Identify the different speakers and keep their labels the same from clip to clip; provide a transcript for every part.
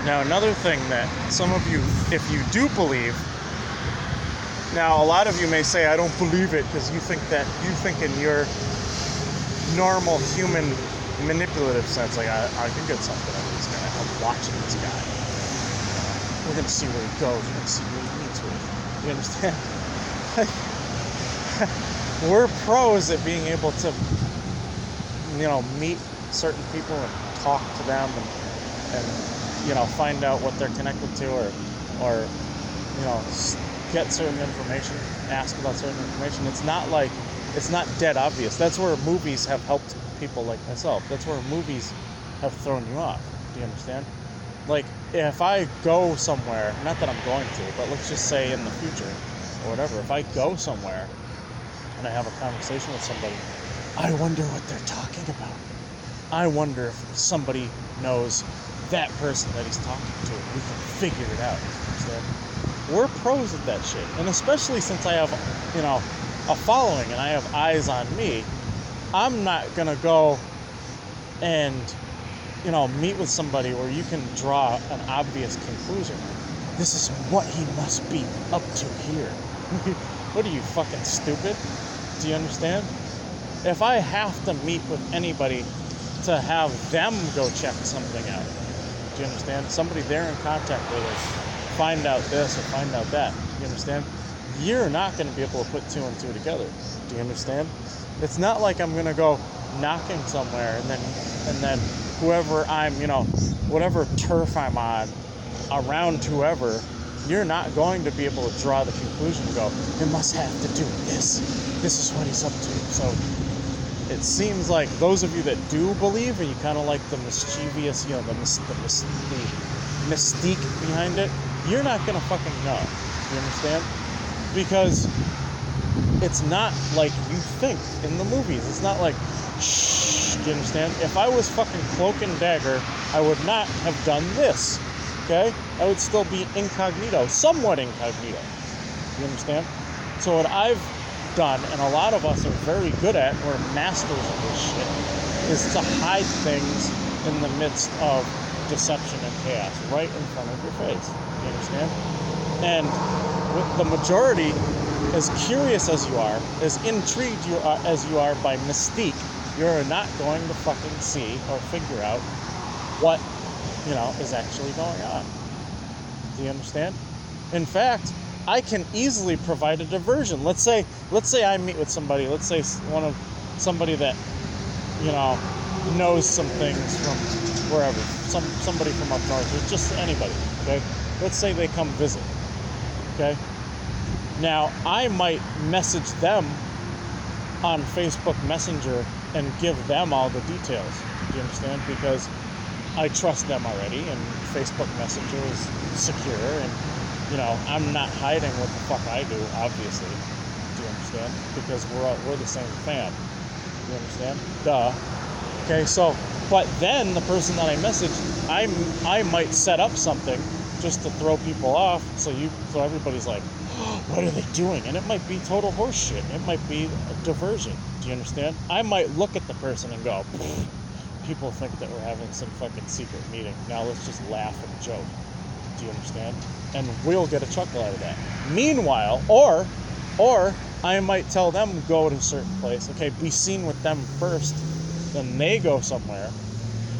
Speaker 1: Now, another thing that some of you, if you do believe, now a lot of you may say, I don't believe it because you think in your normal human manipulative sense, like I can get something out of this guy. I'm watching this guy. We're gonna see where he goes. We're gonna see where he meets with. You understand? We're pros at being able to, meet certain people and talk to them and find out what they're connected to or get certain information, ask about certain information. It's not dead obvious. That's where movies have helped people like myself. That's where movies have thrown you off. Do you understand? Like, if I go somewhere, not that I'm going to, but let's just say in the future or whatever, if I go somewhere and I have a conversation with somebody, I wonder what they're talking about. I wonder if somebody knows that person that he's talking to. We can figure it out. Understand? We're pros at that shit. And especially since I have, a following and I have eyes on me, I'm not going to go and, meet with somebody where you can draw an obvious conclusion. This is what he must be up to here. What are you, fucking stupid? Do you understand? If I have to meet with anybody to have them go check something out, do you understand? Somebody they're in contact with us, find out this or find out that. You understand? You're not going to be able to put two and two together. Do you understand? It's not like I'm going to go knocking somewhere and then whoever I'm, whatever turf I'm on around whoever, you're not going to be able to draw the conclusion and go, it must have to do with this. This is what he's up to. So it seems like those of you that do believe, and you kind of like the mischievous, the mystique behind it, you're not going to fucking know. You understand? Because it's not like you think in the movies. It's not like, shh, do you understand? If I was fucking Cloak and Dagger, I would not have done this, okay? I would still be incognito, somewhat incognito. You understand? So what I've done, and a lot of us are very good at, we're masters of this shit, is to hide things in the midst of deception and chaos, right in front of your face. You understand? And with the majority, as curious as you are, as intrigued as you are by mystique, you're not going to fucking see or figure out what, is actually going on. Do you understand? In fact, I can easily provide a diversion. Let's say I meet with somebody. Let's say somebody that, knows some things from wherever, somebody from up north, or just anybody. Okay, let's say they come visit. Okay, now I might message them on Facebook Messenger and give them all the details. Do you understand? Because I trust them already, and Facebook Messenger is secure, and I'm not hiding what the fuck I do, obviously. Do you understand? Because we're the same fam. Do you understand? Duh. Okay, so, but then the person that I message, I might set up something just to throw people off, so everybody's like, oh, what are they doing? And it might be total horse shit. It might be a diversion. Do you understand? I might look at the person and go, people think that we're having some fucking secret meeting. Now let's just laugh and joke. Do you understand? And we'll get a chuckle out of that. Meanwhile, or I might tell them to go to a certain place. Okay, be seen with them first. Then they go somewhere,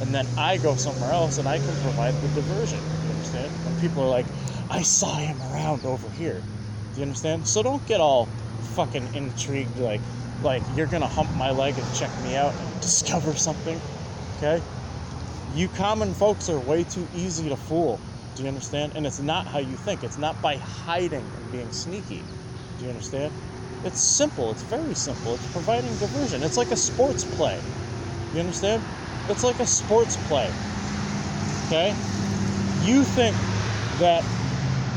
Speaker 1: and then I go somewhere else, and I can provide the diversion. You understand? And people are like, I saw him around over here. Do you understand? So don't get all fucking intrigued, like you're gonna hump my leg and check me out and discover something. Okay? You common folks are way too easy to fool. Do you understand? And it's not how you think. It's not by hiding and being sneaky. Do you understand? It's simple. It's very simple. It's providing diversion. It's like a sports play. You understand? It's like a sports play. Okay? You think that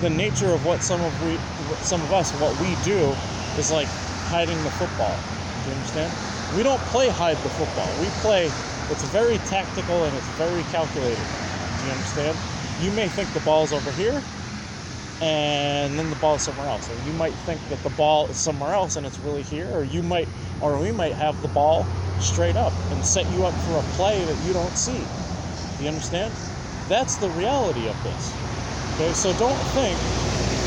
Speaker 1: the nature of what some of us, what we do is like hiding the football. Do you understand? We don't play hide the football. We play, it's very tactical and it's very calculated. Do you understand? You may think the ball's over here, and then the ball's somewhere else. Or you might think that the ball is somewhere else and it's really here, or we might have the ball straight up and set you up for a play that you don't see. Do you understand? That's the reality of this. Okay, so don't think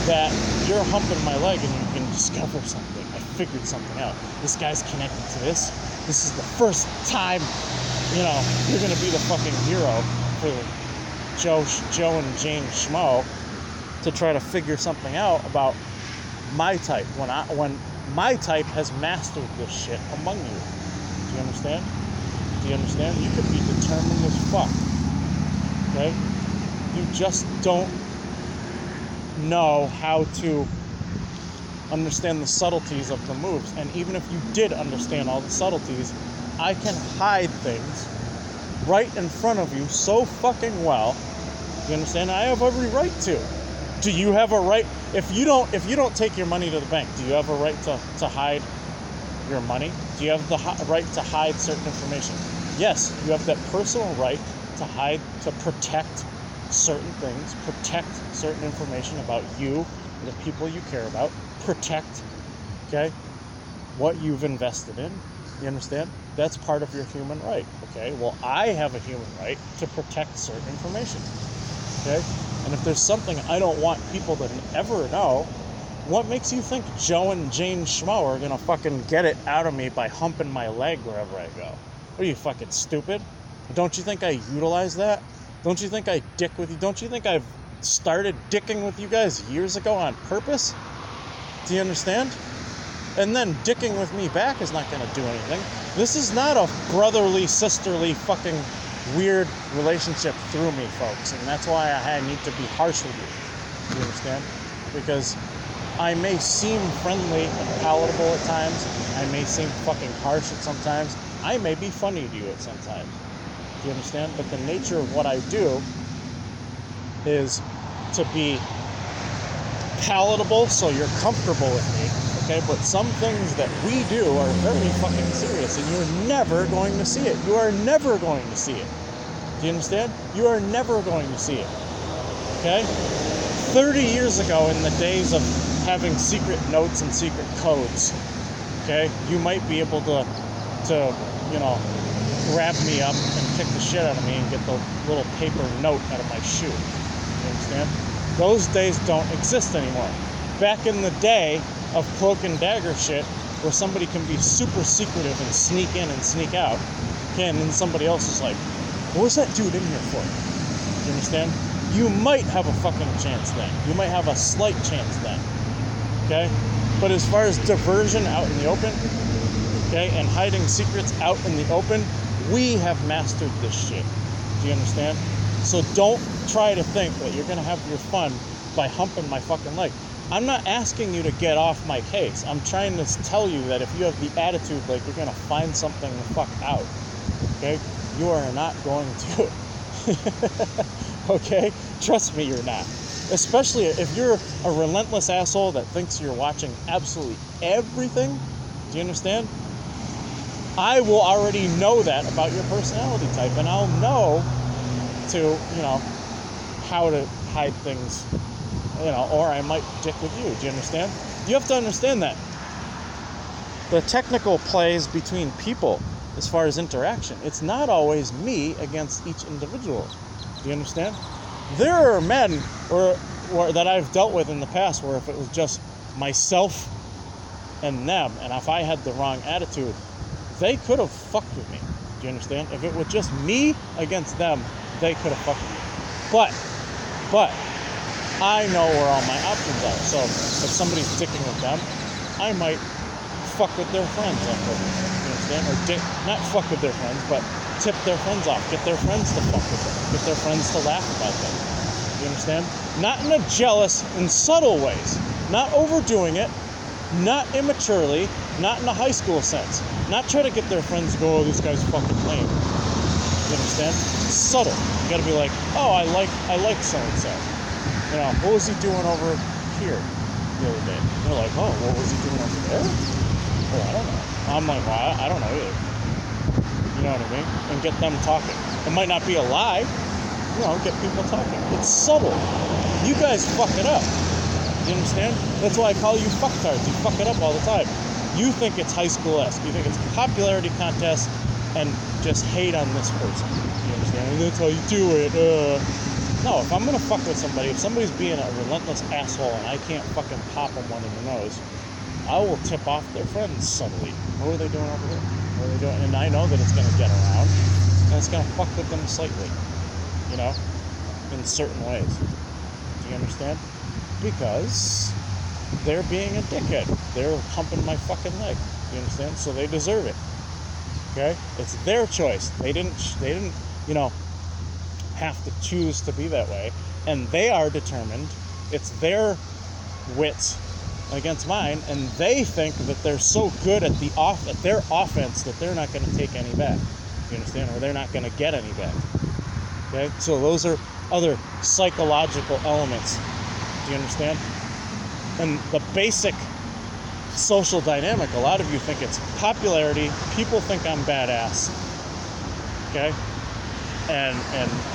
Speaker 1: that you're humping my leg and you can discover something. I figured something out. This guy's connected to this. This is the first time, you're going to be the fucking hero for Joe and Jane Schmo to try to figure something out about my type when my type has mastered this shit among you. Do you understand? Do you understand? You could be determined as fuck. Okay? You just don't know how to understand the subtleties of the moves. And even if you did understand all the subtleties, I can hide things right in front of you so fucking well. You understand? I have every right to. Do you have a right? If you don't take your money to the bank, do you have a right to hide your money? Do you have the right to hide certain information? Yes, you have that personal right to hide, to protect certain things, protect certain information about you, the people you care about, protect, okay, what you've invested in. You understand? That's part of your human right, okay? Well, I have a human right to protect certain information, okay? And if there's something I don't want people to ever know, what makes you think Joe and Jane Schmo are gonna fucking get it out of me by humping my leg wherever I go? What are you, fucking stupid? Don't you think I utilize that? Don't you think I dick with you? Don't you think I've started dicking with you guys years ago on purpose? Do you understand? And then dicking with me back is not going to do anything. This is not a brotherly, sisterly, fucking weird relationship through me, folks. And that's why I need to be harsh with you. Do you understand? Because I may seem friendly and palatable at times. I may seem fucking harsh at sometimes. I may be funny to you at sometimes. Do you understand? But the nature of what I do is to be palatable so you're comfortable with me, okay? But some things that we do are very fucking serious, and you're never going to see it. You are never going to see it. Do you understand? You are never going to see it, okay? 30 years ago, in the days of having secret notes and secret codes, okay, you might be able to grab me up and kick the shit out of me and get the little paper note out of my shoe. You understand? Those days don't exist anymore. Back in the day of cloak and dagger shit, where somebody can be super secretive and sneak in and sneak out, okay, and then somebody else is like, what was that dude in here for? You understand? You might have a fucking chance then. You might have a slight chance then. Okay? But as far as diversion out in the open, okay, and hiding secrets out in the open, we have mastered this shit. Do you understand? So don't try to think that you're going to have your fun by humping my fucking leg. I'm not asking you to get off my case. I'm trying to tell you that if you have the attitude like you're going to find something the fuck out, okay, you are not going to. Okay? Trust me, you're not. Especially if you're a relentless asshole that thinks you're watching absolutely everything. Do you understand? I will already know that about your personality type, and I'll know to, how to hide things, or I might dick with you. Do you understand? You have to understand that. The technical plays between people as far as interaction, it's not always me against each individual. Do you understand? There are men or that I've dealt with in the past where if it was just myself and them, and if I had the wrong attitude, they could have fucked with me. Do you understand? If it was just me against them, they could have fucked with me. But I know where all my options are. So if somebody's dicking with them, I might fuck with their friends after. You understand? Or not fuck with their friends, but tip their friends off. Get their friends to fuck with them. Get their friends to laugh about them. You understand? Not in a jealous, in subtle ways. Not overdoing it. Not immaturely. Not in a high school sense. Not try to get their friends to go, oh, this guy's fucking lame. You understand? Subtle. You gotta be like, oh, I like so-and-so. What was he doing over here the other day? They're like, oh, what was he doing over there? Oh, I don't know. I'm like, well, I don't know either. You know what I mean? And get them talking. It might not be a lie. Get people talking. It's subtle. You guys fuck it up. You understand? That's why I call you fucktards. You fuck it up all the time. You think it's high school-esque. You think it's a popularity contest and just hate on this person. You understand? And that's how you do it. No, if I'm gonna fuck with somebody, if somebody's being a relentless asshole and I can't fucking pop them one in the nose, I will tip off their friends subtly. What are they doing over there? What are they doing? And I know that it's gonna get around, and it's gonna fuck with them slightly, you know, in certain ways. Do you understand? Because they're being a dickhead. They're humping my fucking leg. You understand? So they deserve it. Okay? It's their choice. They didn't, have to choose to be that way. And they are determined. It's their wits against mine, and they think that they're so good at their offense that they're not going to take any back. You understand? Or they're not going to get any back. Okay? So those are other psychological elements. Do you understand? And the basic social dynamic, a lot of you think it's popularity. People think I'm badass. Okay? And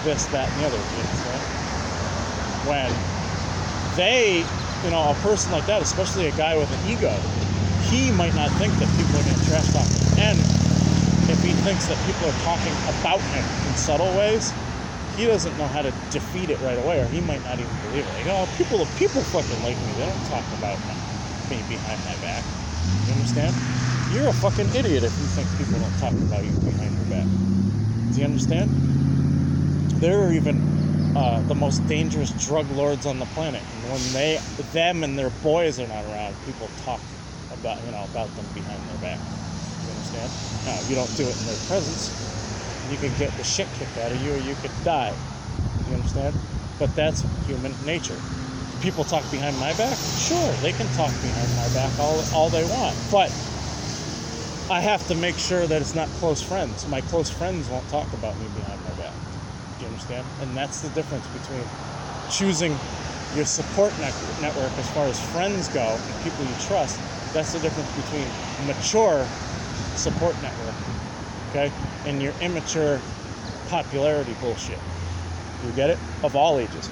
Speaker 1: this, that, and the other. You understand? When they, a person like that, especially a guy with an ego, he might not think that people are going to trash talk him. And if he thinks that people are talking about him in subtle ways, he doesn't know how to defeat it right away, or he might not even believe it. Like, people fucking like me. They don't talk about me behind my back. You understand? You're a fucking idiot if you think people don't talk about you behind your back. Do you understand? There are even the most dangerous drug lords on the planet, and when them and their boys are not around, people talk about them behind their back. You understand? Now, if you don't do it in their presence, you could get the shit kicked out of you, or you could die. You understand? But that's human nature. People talk behind my back? Sure, they can talk behind my back all they want. But I have to make sure that it's not close friends. My close friends won't talk about me behind my back. Do you understand? And that's the difference between choosing your support network as far as friends go and people you trust. That's the difference between mature support network, okay, and your immature popularity bullshit. You get it? Of all ages.